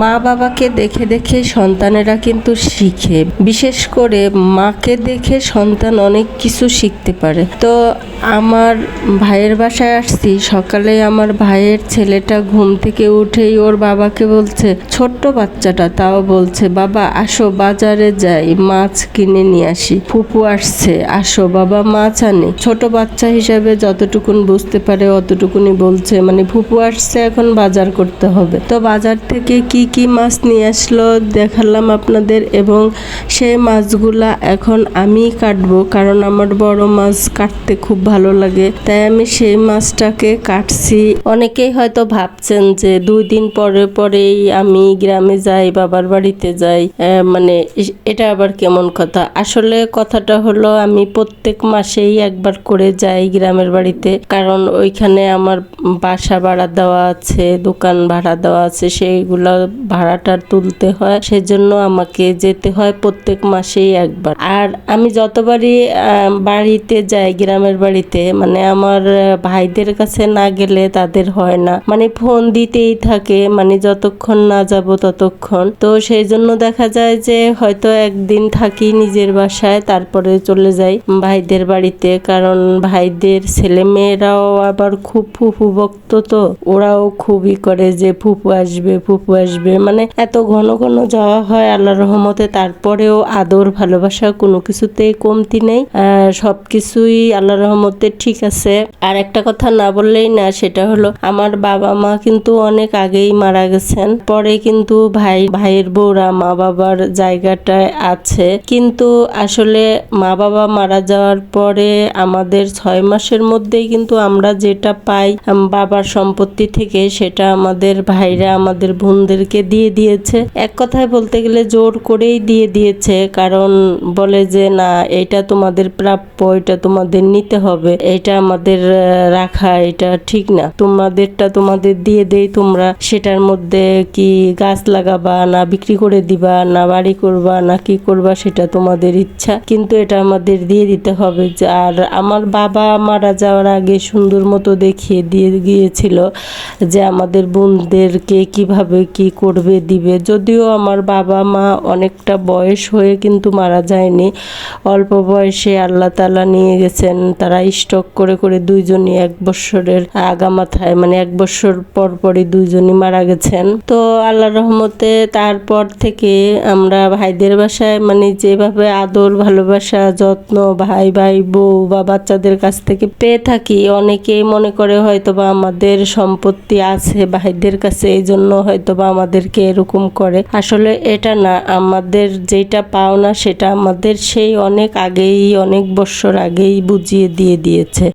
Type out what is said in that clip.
মা বাবাকে দেখে দেখে সন্তানেরা কিন্তু শিখে, বিশেষ করে মাকে দেখে সন্তান অনেক কিছু শিখতে পারে। তো আমার ভাইয়ের বাসায় আসছি, সকালে আমার ভাইয়ের ছেলেটা ঘুম থেকে উঠেই ওর বাবাকে বলছে, ছোট্ট বাচ্চাটা তাও বলছে, বাবা আসো বাজারে যাই, মাছ কিনে নিয়ে আসি, ফুপু আসছে, আসো বাবা মাছ আনি। ছোট বাচ্চা হিসাবে যতটুকুন বুঝতে পারে অতটুকুনি বলছে, মানে ফুপু আসছে এখন বাজার করতে হবে। তো বাজার থেকে কি কি মাছ নিয়ে আসলো দেখালাম আপনাদের, এবং সেই মাছগুলা এখন আমি কাটবো, কারণ আমার বড় মাছ কাটতে খুব ভালো লাগে, তাই আমি সেই মাছটাকে কাটছি। অনেকেই হয়তো ভাবছেন যে 2 দিন পরে পরেই আমি গ্রামে যাই, বাবার বাড়িতে যাই, মানে এটা আবার কেমন কথা। আসলে কথাটা হলো আমি প্রত্যেক মাসেই একবার করে যাই গ্রামের বাড়িতে, কারণ ওইখানে আমার বাসা ভাড়া দেওয়া আছে, দোকান ভাড়া দেওয়া আছে, সেইগুলো ভাড়াটা তুলতে হয়, সেজন্য আমাকে যেতে হয় প্রত্যেক মাসেই একবার। আর আমি যতবারই বাড়িতে যাই গ্রামের বাড়িতে, মানে আমার ভাইদের কাছে না গেলে তাদের হয় না, মানে ফোন দিতেই থাকে, মানে যতক্ষণ না যাব ততক্ষণ। তো সেই জন্য দেখা যায় যে হয়তো একদিন থাকি নিজের বাসায়, তারপরে চলে যাই ভাইদের বাড়িতে, কারণ ভাইদের ছেলে মেয়েরাও আবার খুব ফুফু ভক্ত, তো ওরাও খুবই করে যে ফুফু আসবে ফুফু আসবে, মানে এত ঘন ঘন যাওয়া হয় আল্লাহর রহমতে, তারপরেও আদর ভালোবাসা কোনো কিছুতেই কমতি নেই, সবকিছুই আল্লাহর রহমতে ঠিক আছে। আর একটা কথা না বললেই না, সেটা হলো আমার বাবা মা কিন্তু অনেক আগেই মারা গেছেন, পরে কিন্তু ভাইয়ের বউরা মা বাবার জায়গাটায় আছে, কিন্তু আসলে মা বাবা মারা যাওয়ার পরে আমাদের 6 মাসের মধ্যেই কিন্তু আমরা যেটা পাই বাবার সম্পত্তি থেকে, সেটা আমাদের ভাইরা আমাদের বোনদেরকে দিয়ে দিয়েছে। এক কথায় বলতে গেলে জোর করেই দিয়ে দিয়েছে, কারণ বলে যে না এটা তোমাদের প্রাপ্য, এটা তোমাদের নিতে হবে, এটা আমাদের রাখা এটা ঠিক না, তোমাদেরটা তোমাদের দিয়ে দেই, তোমরা সেটার মধ্যে কি গাছ লাগাবা না বিক্রি করে দিবা না বাড়ি করবা না কি করবা সেটা তোমাদের ইচ্ছা, কিন্তু এটা আমাদের দিয়ে দিতে হবে। আর আমার বাবা মারা যাওয়ার আগে সুন্দর মতো দেখিয়ে দিয়ে গিয়েছিল যে আমাদের বোনদেরকে কিভাবে কি করবে দিবে, যদিও আমার বাবা মা অনেকটা বয়স হয়ে কিন্তু মারা যায়নি, অল্প বয়সে আল্লাহ তাআলা নিয়ে গেছেন, তারা স্টক করে করে দুইজনই 1 বছরের আগামাথায়, মানে 1 বছর পর পরই দুইজনই মারা গেছেন। তো আল্লাহর রহমতে তারপর থেকে আমরা ভাইদের বাসায় মানে যেভাবে আদর ভালোবাসা যত্ন ভাই বউ বা বাচ্চাদের কাছ থেকে পেয়ে থাকি, অনেকেই মনে করে হয়তোবা আমাদের সম্পত্তি আছে ভাইদের কাছে, এই জন্য হয়তোবা আমাদেরকে এরকম করে। আসলে এটা না, আমাদের যেটা পাওনা সেটা আমাদের সেই অনেক আগেই, অনেক বছর আগেই বুঝিয়ে দিয়ে দিয়েছে।